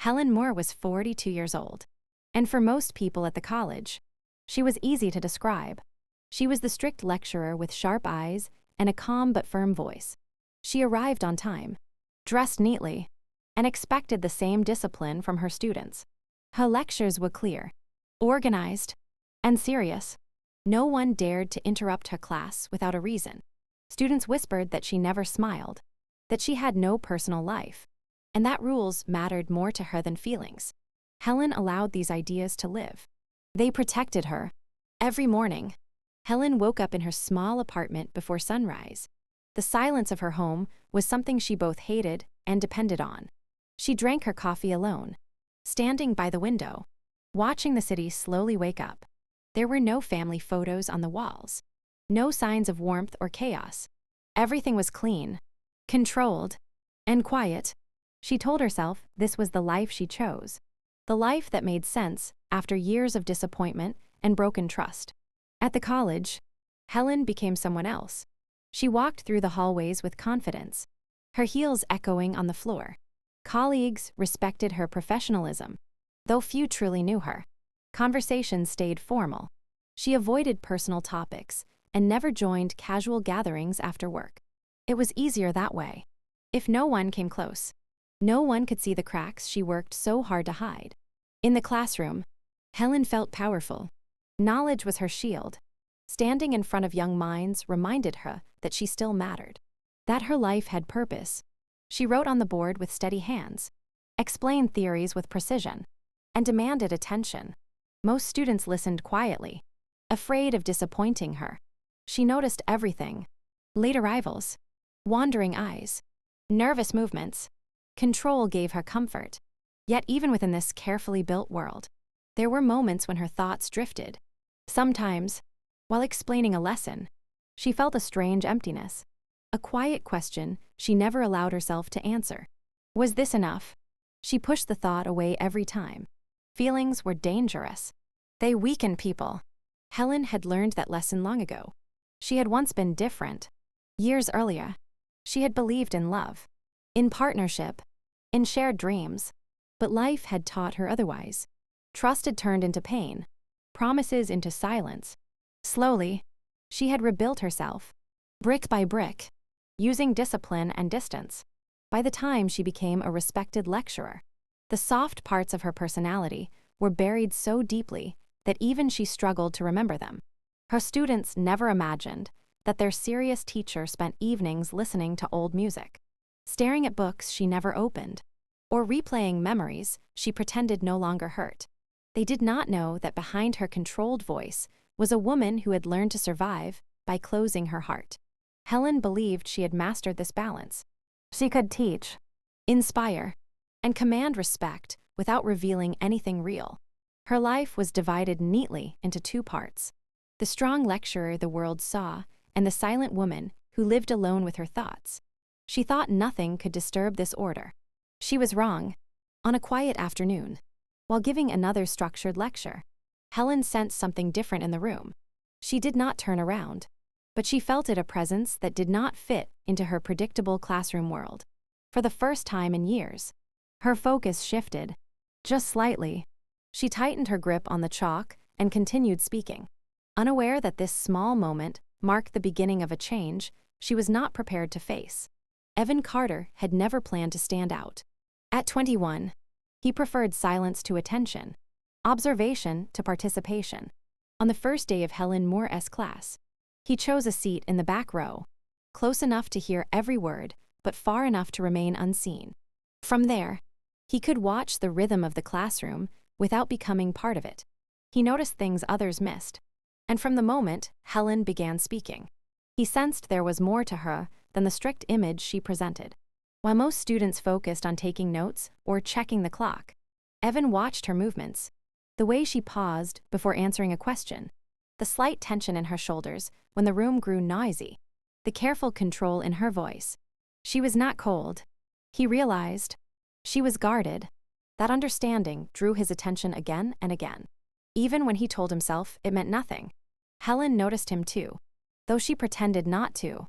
Helen Moore was 42 years old. And for most people at the college, she was easy to describe. She was the strict lecturer with sharp eyes and a calm but firm voice. She arrived on time, dressed neatly, and expected the same discipline from her students. Her lectures were clear, organized, and serious. No one dared to interrupt her class without a reason. Students whispered that she never smiled, that she had no personal life, and that rules mattered more to her than feelings. Helen allowed these ideas to live. They protected her. Every morning, Helen woke up in her small apartment before sunrise. The silence of her home was something she both hated and depended on. She drank her coffee alone, standing by the window, watching the city slowly wake up. There were no family photos on the walls, no signs of warmth or chaos. Everything was clean, controlled, and quiet. She told herself this was the life she chose, the life that made sense after years of disappointment and broken trust. At the college, Helen became someone else. She walked through the hallways with confidence, her heels echoing on the floor. Colleagues respected her professionalism, though few truly knew her. Conversations stayed formal. She avoided personal topics and never joined casual gatherings after work. It was easier that way. If no one came close, no one could see the cracks she worked so hard to hide. In the classroom, Helen felt powerful. Knowledge was her shield. Standing in front of young minds reminded her that she still mattered, that her life had purpose. She wrote on the board with steady hands, explained theories with precision, and demanded attention. Most students listened quietly, afraid of disappointing her. She noticed everything: late arrivals, wandering eyes, nervous movements. Control gave her comfort. Yet even within this carefully built world, there were moments when her thoughts drifted. Sometimes, while explaining a lesson, she felt a strange emptiness, a quiet question she never allowed herself to answer. Was this enough? She pushed the thought away every time. Feelings were dangerous. They weaken people. Helen had learned that lesson long ago. She had once been different. Years earlier, she had believed in love, in partnership, in shared dreams. But life had taught her otherwise. Trust had turned into pain, promises into silence. Slowly, she had rebuilt herself, brick by brick, using discipline and distance. By the time she became a respected lecturer, the soft parts of her personality were buried so deeply that even she struggled to remember them. Her students never imagined that their serious teacher spent evenings listening to old music, staring at books she never opened, or replaying memories she pretended no longer hurt. They did not know that behind her controlled voice was a woman who had learned to survive by closing her heart. Helen believed she had mastered this balance. She could teach, inspire, and command respect without revealing anything real. Her life was divided neatly into two parts: the strong lecturer the world saw, and the silent woman who lived alone with her thoughts. She thought nothing could disturb this order. She was wrong. On a quiet afternoon, while giving another structured lecture, Helen sensed something different in the room. She did not turn around, but she felt it, a presence that did not fit into her predictable classroom world. For the first time in years, her focus shifted. Just slightly, she tightened her grip on the chalk and continued speaking, unaware that this small moment marked the beginning of a change she was not prepared to face. Evan Carter had never planned to stand out. At 21, he preferred silence to attention, observation to participation. On the first day of Helen Moore's class, he chose a seat in the back row, close enough to hear every word, but far enough to remain unseen. From there, he could watch the rhythm of the classroom without becoming part of it. He noticed things others missed, and from the moment Helen began speaking, he sensed there was more to her than the strict image she presented. While most students focused on taking notes or checking the clock, Evan watched her movements, the way she paused before answering a question, the slight tension in her shoulders when the room grew noisy, the careful control in her voice. She was not cold. He realized she was guarded. That understanding drew his attention again and again. Even when he told himself it meant nothing, Helen noticed him too, though she pretended not to.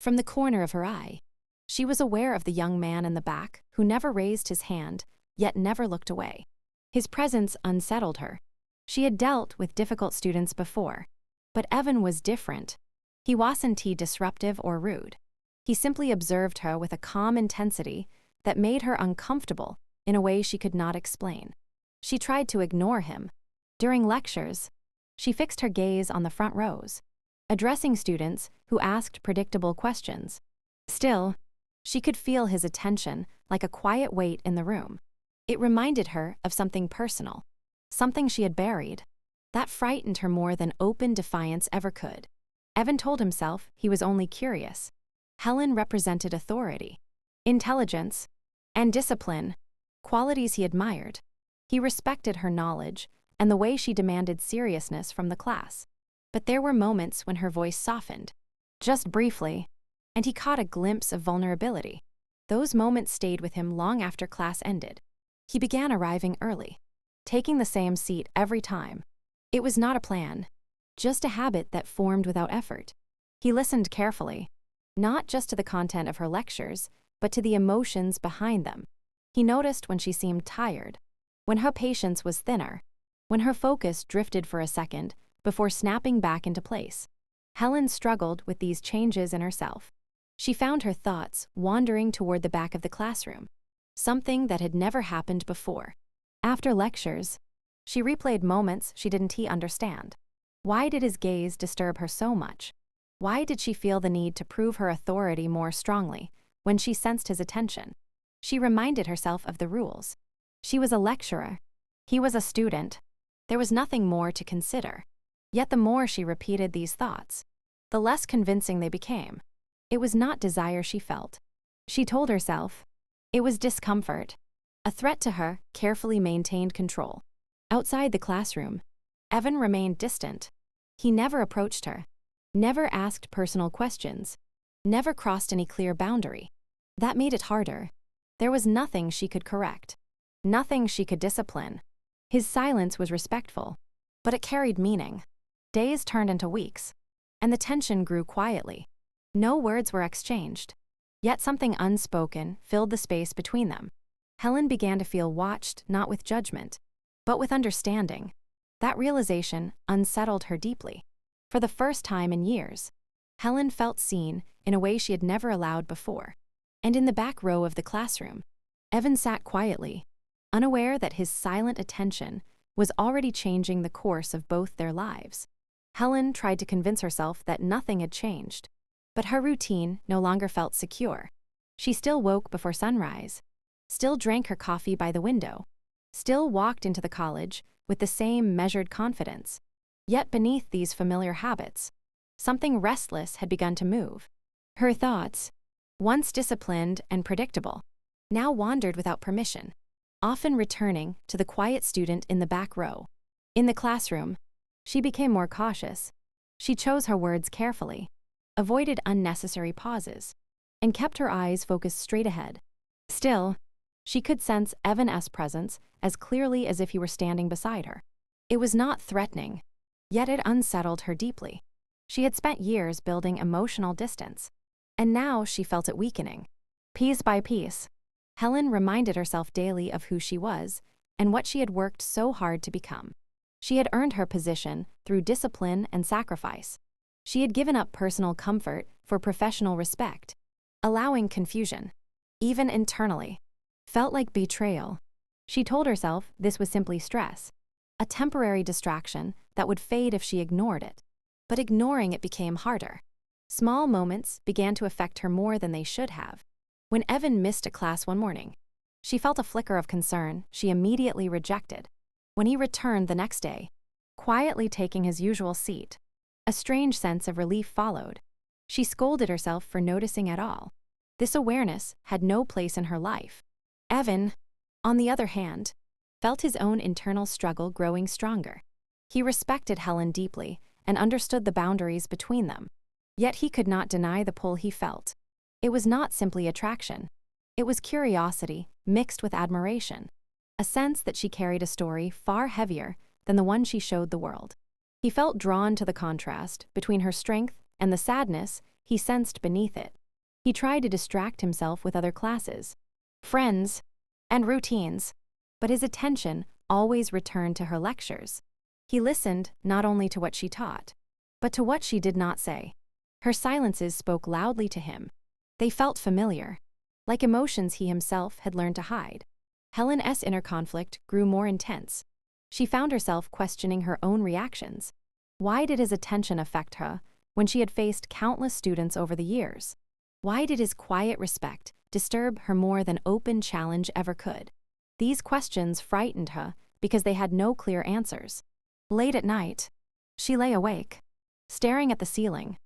From the corner of her eye, she was aware of the young man in the back who never raised his hand yet never looked away. His presence unsettled her. She had dealt with difficult students before, but Evan was different. He wasn't disruptive or rude. He simply observed her with a calm intensity that made her uncomfortable in a way she could not explain. She tried to ignore him. During lectures, she fixed her gaze on the front rows, addressing students who asked predictable questions. Still, she could feel his attention like a quiet weight in the room. It reminded her of something personal, something she had buried. That frightened her more than open defiance ever could. Evan told himself he was only curious. Helen represented authority, intelligence, and discipline, qualities he admired. He respected her knowledge and the way she demanded seriousness from the class. But there were moments when her voice softened, just briefly, and he caught a glimpse of vulnerability. Those moments stayed with him long after class ended. He began arriving early, taking the same seat every time. It was not a plan, just a habit that formed without effort. He listened carefully, not just to the content of her lectures, but to the emotions behind them. He noticed when she seemed tired, when her patience was thinner, when her focus drifted for a second before snapping back into place. Helen struggled with these changes in herself. She found her thoughts wandering toward the back of the classroom, something that had never happened before. After lectures, she replayed moments she didn't understand. Why did his gaze disturb her so much? Why did she feel the need to prove her authority more strongly when she sensed his attention? She reminded herself of the rules. She was a lecturer. He was a student. There was nothing more to consider. Yet the more she repeated these thoughts, the less convincing they became. It was not desire she felt. She told herself it was discomfort, a threat to her carefully maintained control. Outside the classroom, Evan remained distant. He never approached her, never asked personal questions, never crossed any clear boundary. That made it harder. There was nothing she could correct, nothing she could discipline. His silence was respectful, but it carried meaning. Days turned into weeks, and the tension grew quietly. No words were exchanged, yet something unspoken filled the space between them. Helen began to feel watched not with judgment, but with understanding. That realization unsettled her deeply. For the first time in years, Helen felt seen in a way she had never allowed before. And in the back row of the classroom, Evan sat quietly, unaware that his silent attention was already changing the course of both their lives. Helen tried to convince herself that nothing had changed, but her routine no longer felt secure. She still woke before sunrise, still drank her coffee by the window, still walked into the college with the same measured confidence. Yet beneath these familiar habits, something restless had begun to move. Her thoughts, once disciplined and predictable, now wandered without permission, often returning to the quiet student in the back row. In the classroom, she became more cautious. She chose her words carefully, avoided unnecessary pauses, and kept her eyes focused straight ahead. Still, she could sense Evan's presence as clearly as if he were standing beside her. It was not threatening, yet it unsettled her deeply. She had spent years building emotional distance, and now she felt it weakening. Piece by piece, Helen reminded herself daily of who she was and what she had worked so hard to become. She had earned her position through discipline and sacrifice. She had given up personal comfort for professional respect. Allowing confusion, even internally, felt like betrayal. She told herself this was simply stress, a temporary distraction that would fade if she ignored it. But ignoring it became harder. Small moments began to affect her more than they should have. When Evan missed a class one morning, she felt a flicker of concern she immediately rejected. When he returned the next day, quietly taking his usual seat, a strange sense of relief followed. She scolded herself for noticing at all. This awareness had no place in her life. Evan, on the other hand, felt his own internal struggle growing stronger. He respected Helen deeply and understood the boundaries between them. Yet he could not deny the pull he felt. It was not simply attraction. It was curiosity mixed with admiration, a sense that she carried a story far heavier than the one she showed the world. He felt drawn to the contrast between her strength and the sadness he sensed beneath it. He tried to distract himself with other classes, friends, and routines, but his attention always returned to her lectures. He listened not only to what she taught, but to what she did not say. Her silences spoke loudly to him. They felt familiar, like emotions he himself had learned to hide. Helen's inner conflict grew more intense. She found herself questioning her own reactions. Why did his attention affect her when she had faced countless students over the years? Why did his quiet respect disturb her more than open challenge ever could? These questions frightened her because they had no clear answers. Late at night, she lay awake, staring at the ceiling,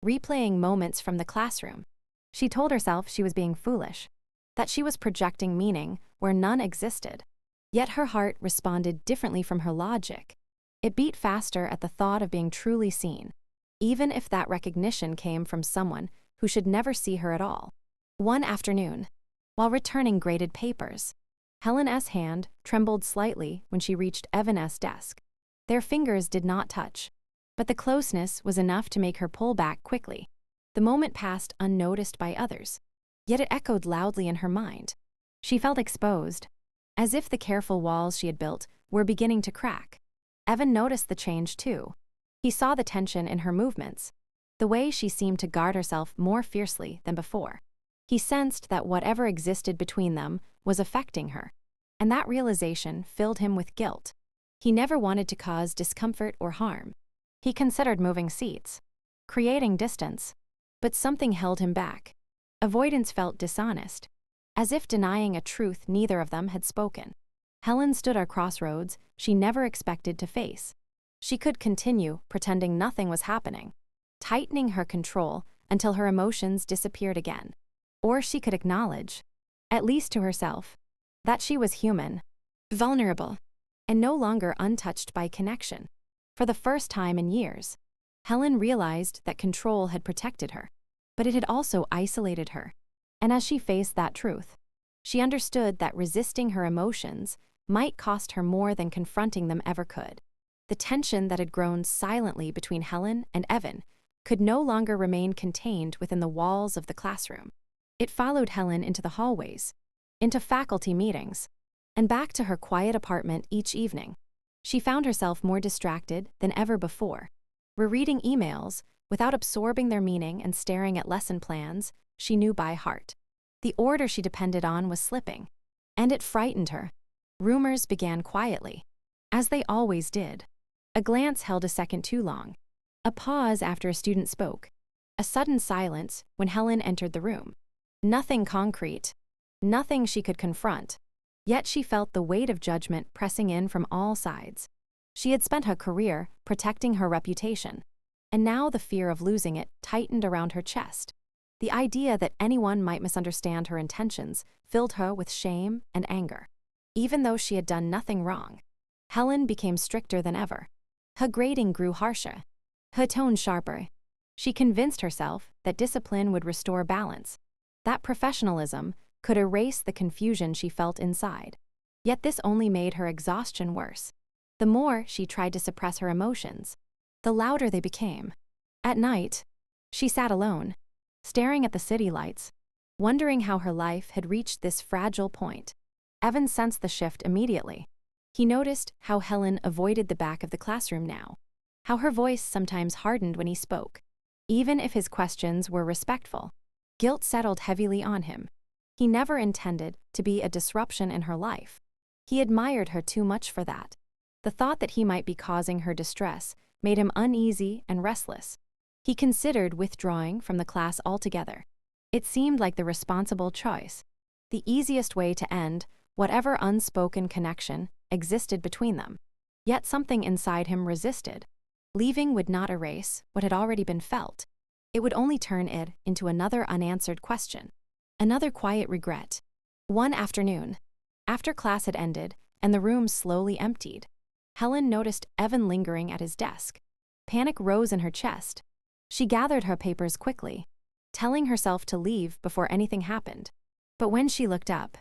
replaying moments from the classroom. She told herself she was being foolish, that she was projecting meaning where none existed. Yet her heart responded differently from her logic. It beat faster at the thought of being truly seen, even if that recognition came from someone who should never see her at all. One afternoon, while returning graded papers, Helen's hand trembled slightly when she reached Evan's desk. Their fingers did not touch, but the closeness was enough to make her pull back quickly. The moment passed unnoticed by others, yet it echoed loudly in her mind. She felt exposed, as if the careful walls she had built were beginning to crack. Evan noticed the change too. He saw the tension in her movements, the way she seemed to guard herself more fiercely than before. He sensed that whatever existed between them was affecting her, and that realization filled him with guilt. He never wanted to cause discomfort or harm. He considered moving seats, creating distance, but something held him back. Avoidance felt dishonest, as if denying a truth neither of them had spoken. Helen stood at a crossroads she never expected to face. She could continue pretending nothing was happening, tightening her control until her emotions disappeared again. Or she could acknowledge, at least to herself, that she was human, vulnerable, and no longer untouched by connection. For the first time in years, Helen realized that control had protected her, but it had also isolated her. And as she faced that truth, she understood that resisting her emotions might cost her more than confronting them ever could. The tension that had grown silently between Helen and Evan could no longer remain contained within the walls of the classroom. It followed Helen into the hallways, into faculty meetings, and back to her quiet apartment each evening. She found herself more distracted than ever before, rereading emails without absorbing their meaning and staring at lesson plans she knew by heart. The order she depended on was slipping, and it frightened her. Rumors began quietly, as they always did. A glance held a second too long, a pause after a student spoke, a sudden silence when Helen entered the room. Nothing concrete, nothing she could confront, yet she felt the weight of judgment pressing in from all sides. She had spent her career protecting her reputation, and now the fear of losing it tightened around her chest. The idea that anyone might misunderstand her intentions filled her with shame and anger. Even though she had done nothing wrong, Helen became stricter than ever. Her grading grew harsher, her tone sharper. She convinced herself that discipline would restore balance, that professionalism could erase the confusion she felt inside. Yet this only made her exhaustion worse. The more she tried to suppress her emotions, the louder they became. At night, she sat alone, staring at the city lights, wondering how her life had reached this fragile point. Evan sensed the shift immediately. He noticed how Helen avoided the back of the classroom now, how her voice sometimes hardened when he spoke, even if his questions were respectful. Guilt settled heavily on him. He never intended to be a disruption in her life. He admired her too much for that. The thought that he might be causing her distress made him uneasy and restless. He considered withdrawing from the class altogether. It seemed like the responsible choice, the easiest way to end whatever unspoken connection existed between them. Yet something inside him resisted. Leaving would not erase what had already been felt. It would only turn it into another unanswered question, another quiet regret. One afternoon, after class had ended and the room slowly emptied, Helen noticed Evan lingering at his desk. Panic rose in her chest. She gathered her papers quickly, telling herself to leave before anything happened. But when she looked up,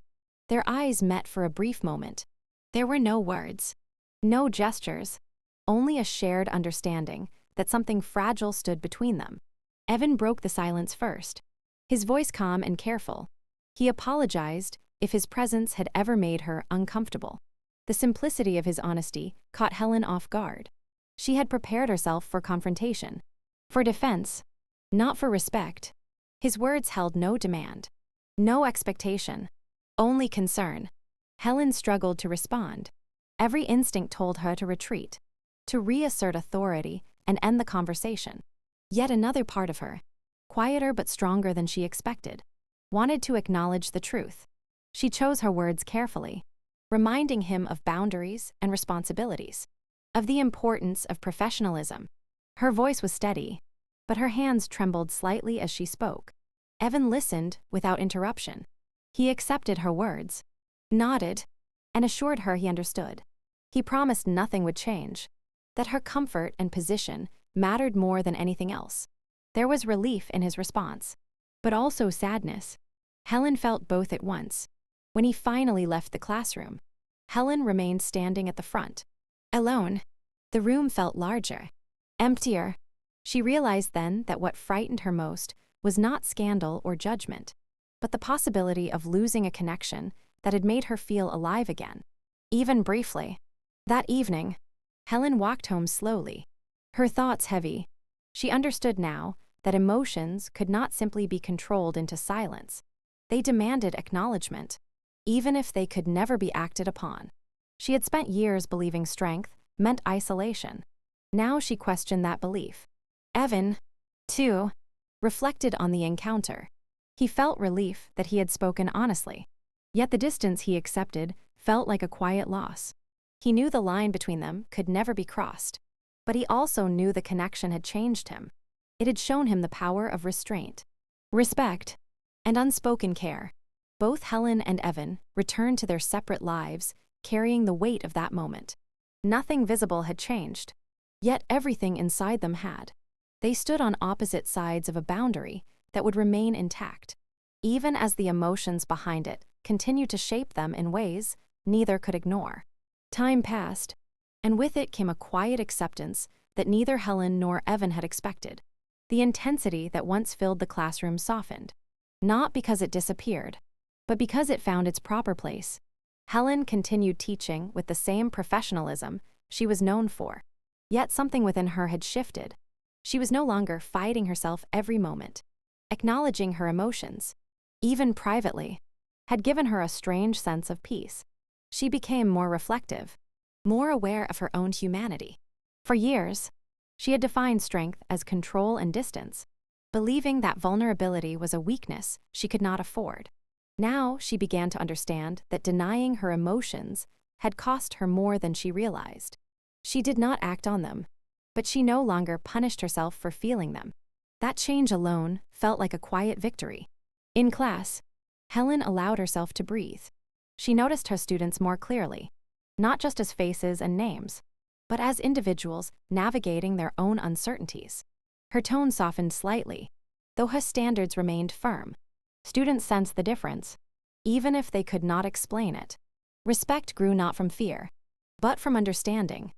their eyes met for a brief moment. There were no words, no gestures, only a shared understanding that something fragile stood between them. Evan broke the silence first, his voice calm and careful. He apologized if his presence had ever made her uncomfortable. The simplicity of his honesty caught Helen off guard. She had prepared herself for confrontation, for defense, not for respect. His words held no demand, no expectation, only concern. Helen struggled to respond. Every instinct told her to retreat, to reassert authority and end the conversation. Yet another part of her, quieter but stronger than she expected, wanted to acknowledge the truth. She chose her words carefully, reminding him of boundaries and responsibilities, of the importance of professionalism. Her voice was steady, but her hands trembled slightly as she spoke. Evan listened without interruption. He accepted her words, nodded, and assured her he understood. He promised nothing would change, that her comfort and position mattered more than anything else. There was relief in his response, but also sadness. Helen felt both at once. When he finally left the classroom, Helen remained standing at the front. Alone, the room felt larger, emptier. She realized then that what frightened her most was not scandal or judgment, but the possibility of losing a connection that had made her feel alive again, even briefly. That evening, Helen walked home slowly, her thoughts heavy. She understood now that emotions could not simply be controlled into silence. They demanded acknowledgement, even if they could never be acted upon. She had spent years believing strength meant isolation. Now she questioned that belief. Evan, too, reflected on the encounter. He felt relief that he had spoken honestly. Yet the distance he accepted felt like a quiet loss. He knew the line between them could never be crossed, but he also knew the connection had changed him. It had shown him the power of restraint, respect, and unspoken care. Both Helen and Evan returned to their separate lives, carrying the weight of that moment. Nothing visible had changed, yet everything inside them had. They stood on opposite sides of a boundary that would remain intact, even as the emotions behind it continued to shape them in ways neither could ignore. Time passed, and with it came a quiet acceptance that neither Helen nor Evan had expected. The intensity that once filled the classroom softened, not because it disappeared, but because it found its proper place. Helen continued teaching with the same professionalism she was known for, yet something within her had shifted. She was no longer fighting herself every moment. Acknowledging her emotions, even privately, had given her a strange sense of peace. She became more reflective, more aware of her own humanity. For years, she had defined strength as control and distance, believing that vulnerability was a weakness she could not afford. Now she began to understand that denying her emotions had cost her more than she realized. She did not act on them, but she no longer punished herself for feeling them. That change alone felt like a quiet victory. In class, Helen allowed herself to breathe. She noticed her students more clearly, not just as faces and names, but as individuals navigating their own uncertainties. Her tone softened slightly, though her standards remained firm. Students sensed the difference, even if they could not explain it. Respect grew not from fear, but from understanding.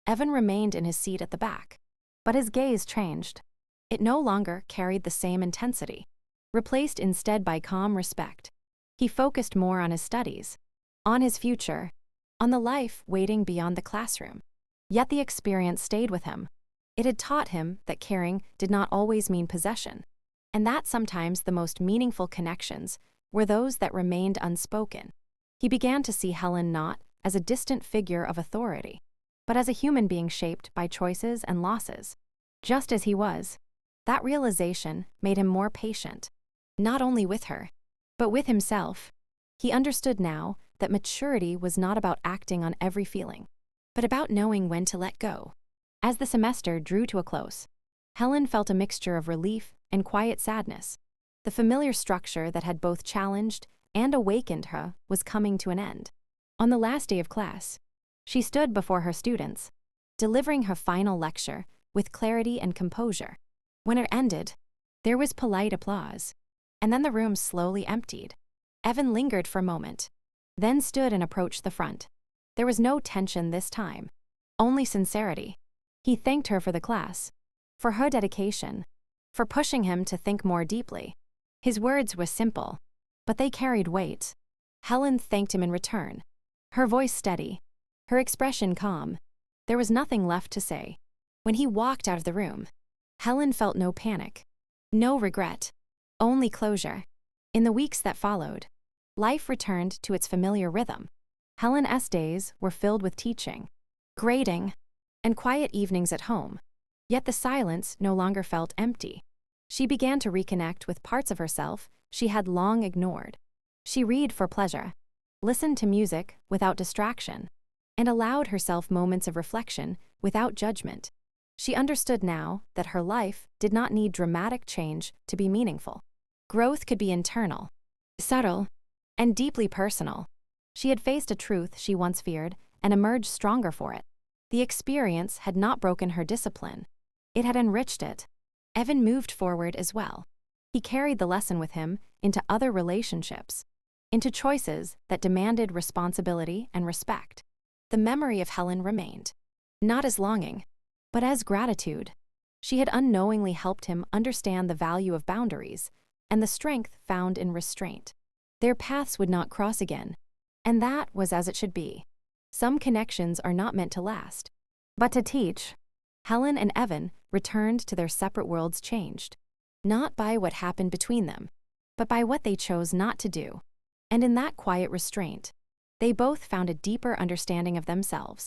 Evan remained in his seat at the back, but his gaze changed. It no longer carried the same intensity, replaced instead by calm respect. He focused more on his studies, on his future, on the life waiting beyond the classroom. Yet the experience stayed with him. It had taught him that caring did not always mean possession, and that sometimes the most meaningful connections were those that remained unspoken. He began to see Helen not as a distant figure of authority, but as a human being shaped by choices and losses, just as he was. That realization made him more patient, not only with her, but with himself. He understood now that maturity was not about acting on every feeling, but about knowing when to let go. As the semester drew to a close, Helen felt a mixture of relief and quiet sadness. The familiar structure that had both challenged and awakened her was coming to an end. On the last day of class, she stood before her students, delivering her final lecture with clarity and composure. When it ended, there was polite applause, and then the room slowly emptied. Evan lingered for a moment, then stood and approached the front. There was no tension this time, only sincerity. He thanked her for the class, for her dedication, for pushing him to think more deeply. His words were simple, but they carried weight. Helen thanked him in return, her voice steady, her expression calm. There was nothing left to say. When he walked out of the room, Helen felt no panic, no regret, only closure. In the weeks that followed, life returned to its familiar rhythm. Helen's days were filled with teaching, grading, and quiet evenings at home. Yet the silence no longer felt empty. She began to reconnect with parts of herself she had long ignored. She read for pleasure, listened to music without distraction, and allowed herself moments of reflection without judgment. She understood now that her life did not need dramatic change to be meaningful. Growth could be internal, subtle, and deeply personal. She had faced a truth she once feared and emerged stronger for it. The experience had not broken her discipline. It had enriched it. Evan moved forward as well. He carried the lesson with him into other relationships, into choices that demanded responsibility and respect. The memory of Helen remained, not as longing, but as gratitude. She had unknowingly helped him understand the value of boundaries and the strength found in restraint. Their paths would not cross again, and that was as it should be. Some connections are not meant to last, but to teach. Helen and Evan returned to their separate worlds changed, not by what happened between them, but by what they chose not to do. And in that quiet restraint, they both found a deeper understanding of themselves.